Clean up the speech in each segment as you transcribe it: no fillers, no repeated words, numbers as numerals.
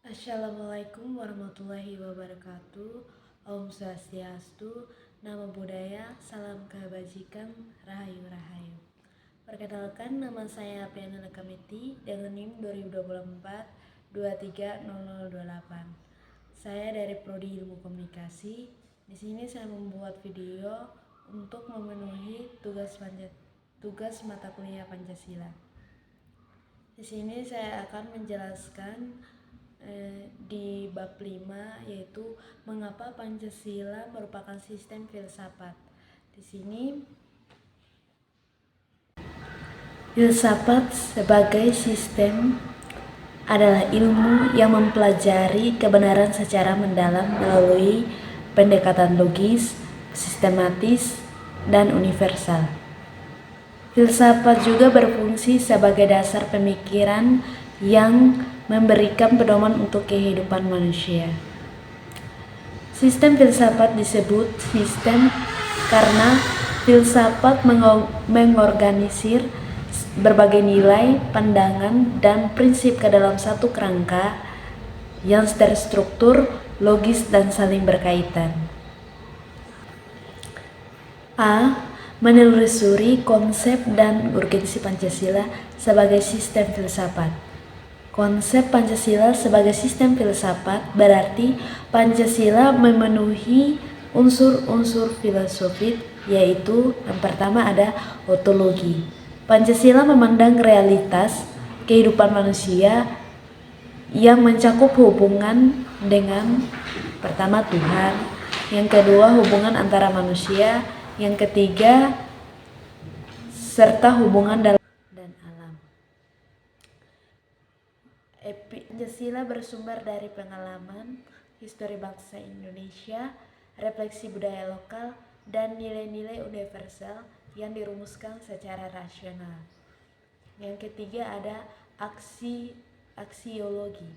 Assalamualaikum warahmatullahi wabarakatuh. Om Swastiastu, Namo Buddhaya, Salam Kebajikan, Rahayu Rahayu. Perkenalkan, nama saya Apriana Kamiti dengan NIM 2024 230028. Saya dari Prodi Ilmu Komunikasi. Di sini saya membuat video untuk memenuhi tugas mata kuliah Pancasila. Di sini saya akan menjelaskan di bab 5, yaitu mengapa Pancasila merupakan sistem filsafat. Di sini filsafat sebagai sistem adalah ilmu yang mempelajari kebenaran secara mendalam melalui pendekatan logis, sistematis, dan universal. Filsafat juga berfungsi sebagai dasar pemikiran yang memberikan pedoman untuk kehidupan manusia. Sistem filsafat disebut sistem karena filsafat mengorganisir berbagai nilai, pandangan, dan prinsip ke dalam satu kerangka yang terstruktur, logis, dan saling berkaitan. A. Menelusuri konsep dan urgensi Pancasila sebagai sistem filsafat. Konsep Pancasila sebagai sistem filsafat berarti Pancasila memenuhi unsur-unsur filosofis, yaitu yang pertama ada ontologi. Pancasila memandang realitas kehidupan manusia yang mencakup hubungan dengan pertama Tuhan, yang kedua hubungan antara manusia, yang ketiga serta hubungan dalam dan alam. Pancasila bersumber dari pengalaman, histori bangsa Indonesia, refleksi budaya lokal, dan nilai-nilai universal yang dirumuskan secara rasional. Yang ketiga ada aksiologi.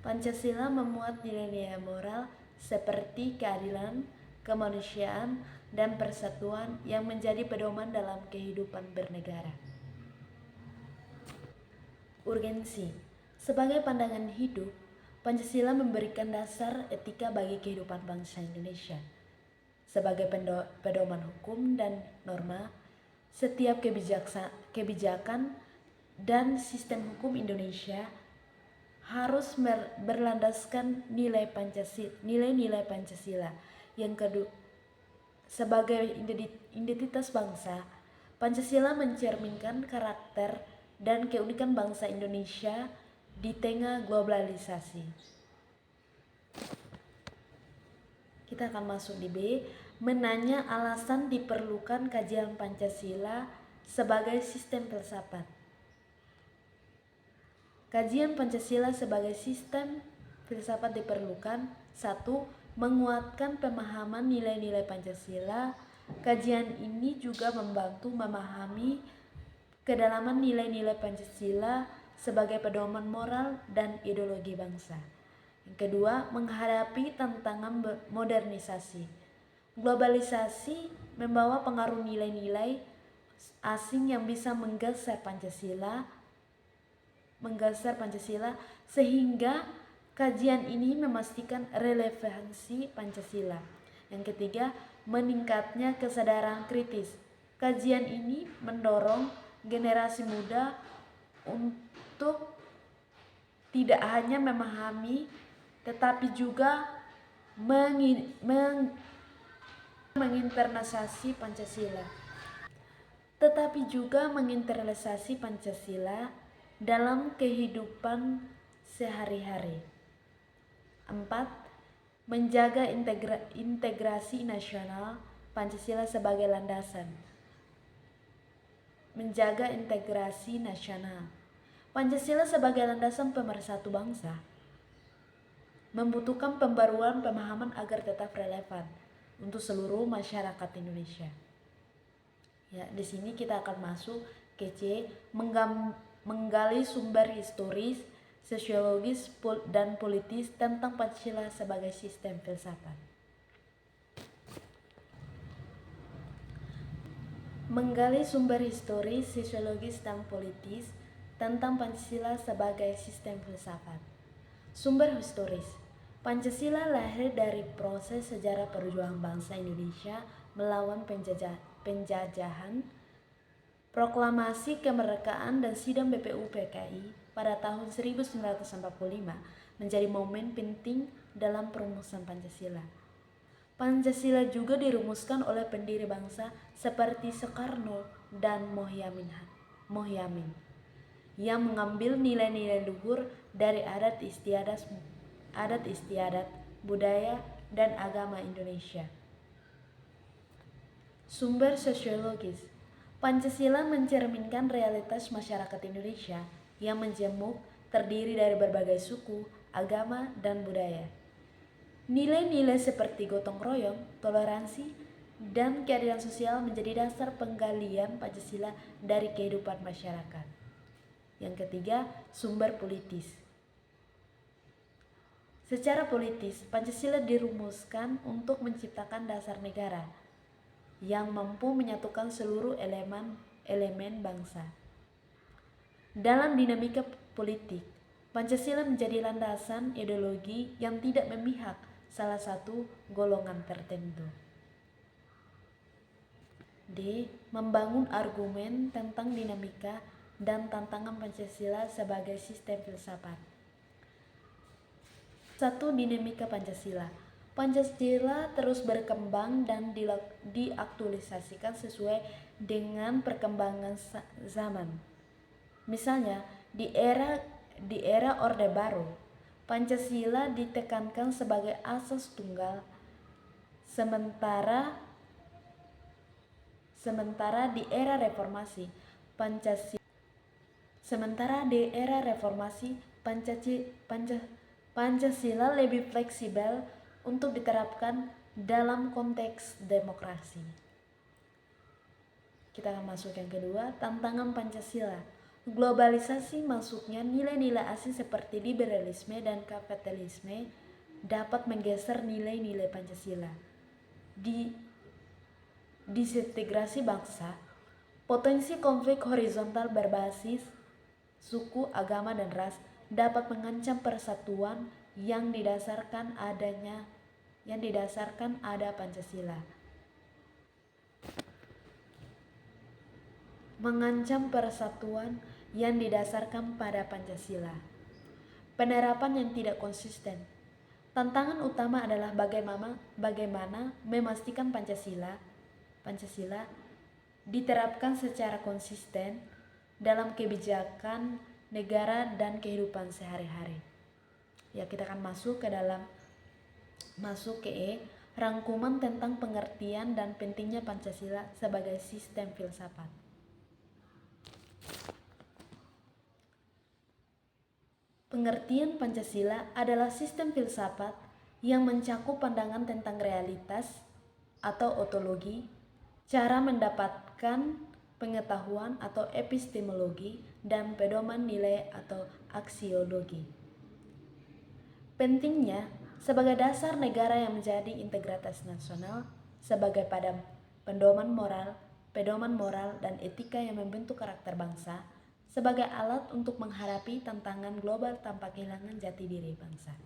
Pancasila memuat nilai-nilai moral seperti keadilan, kemanusiaan, dan persatuan yang menjadi pedoman dalam kehidupan bernegara. Urgensi. Sebagai pandangan hidup, Pancasila memberikan dasar etika bagi kehidupan bangsa Indonesia. Sebagai pedoman hukum dan norma, setiap kebijakan dan sistem hukum Indonesia harus berlandaskan nilai-nilai Pancasila. Yang kedua, sebagai identitas bangsa, Pancasila mencerminkan karakter dan keunikan bangsa Indonesia di tengah globalisasi. Kita akan masuk di B, menanya alasan diperlukan kajian Pancasila sebagai sistem filsafat. Kajian Pancasila sebagai sistem filsafat diperlukan: 1. Menguatkan pemahaman nilai-nilai Pancasila. Kajian ini juga membantu memahami kedalaman nilai-nilai Pancasila sebagai pedoman moral dan ideologi bangsa. Yang kedua, menghadapi tantangan modernisasi. Globalisasi membawa pengaruh nilai-nilai asing yang bisa menggeser Pancasila, sehingga kajian ini memastikan relevansi Pancasila. Yang ketiga, meningkatnya kesadaran kritis. Kajian ini mendorong generasi muda untuk tidak hanya memahami tetapi juga menginternalisasi Pancasila dalam kehidupan sehari-hari. 4. Menjaga integrasi nasional. Pancasila sebagai landasan. Menjaga integrasi nasional. Pancasila sebagai landasan pemersatu bangsa membutuhkan pembaruan pemahaman agar tetap relevan untuk seluruh masyarakat Indonesia. Ya, di sini kita akan masuk ke C, menggali sumber historis, sosiologis, dan politis tentang Pancasila sebagai sistem filsafat. Menggali sumber historis, sosiologis, dan politis tentang Pancasila sebagai sistem filsafat. Sumber historis. Pancasila lahir dari proses sejarah perjuangan bangsa Indonesia melawan penjajahan, proklamasi kemerdekaan dan sidang BPU PKI pada tahun 1945 menjadi momen penting dalam perumusan Pancasila. Pancasila juga dirumuskan oleh pendiri bangsa seperti Soekarno dan Mohyamin yang mengambil nilai-nilai luhur dari adat istiadat, budaya, dan agama Indonesia. Sumber sosiologis. Pancasila mencerminkan realitas masyarakat Indonesia yang menjemuk, terdiri dari berbagai suku, agama, dan budaya. Nilai-nilai seperti gotong royong, toleransi, dan keadilan sosial menjadi dasar penggalian Pancasila dari kehidupan masyarakat. Yang ketiga, sumber politis. Secara politis, Pancasila dirumuskan untuk menciptakan dasar negara yang mampu menyatukan seluruh elemen bangsa. Dalam dinamika politik, Pancasila menjadi landasan ideologi yang tidak memihak salah satu golongan tertentu. D. Membangun argumen tentang dinamika dan tantangan Pancasila sebagai sistem filsafat. 1. Dinamika Pancasila. Pancasila terus berkembang dan diaktualisasikan sesuai dengan perkembangan zaman. Misalnya, di era Orde Baru, Pancasila ditekankan sebagai asas tunggal, sementara di era reformasi Pancasila lebih fleksibel untuk diterapkan dalam konteks demokrasi. Kita akan masuk yang kedua, tantangan Pancasila. Globalisasi masuknya nilai-nilai asing seperti liberalisme dan kapitalisme dapat menggeser nilai-nilai Pancasila. Disintegrasi bangsa, potensi konflik horizontal berbasis suku, agama, dan ras dapat mengancam persatuan yang didasarkan ada Pancasila. Mengancam persatuan yang didasarkan pada Pancasila. Penerapan yang tidak konsisten. Tantangan utama adalah bagaimana memastikan Pancasila diterapkan secara konsisten dalam kebijakan negara dan kehidupan sehari-hari. Ya, kita akan masuk ke E, rangkuman tentang pengertian dan pentingnya Pancasila sebagai sistem filsafat. Pengertian Pancasila adalah sistem filsafat yang mencakup pandangan tentang realitas atau ontologi, cara mendapatkan pengetahuan atau epistemologi, dan pedoman nilai atau aksiologi. Pentingnya sebagai dasar negara yang menjadi integritas nasional, sebagai pedoman moral dan etika yang membentuk karakter bangsa, sebagai alat untuk menghadapi tantangan global tanpa kehilangan jati diri bangsa.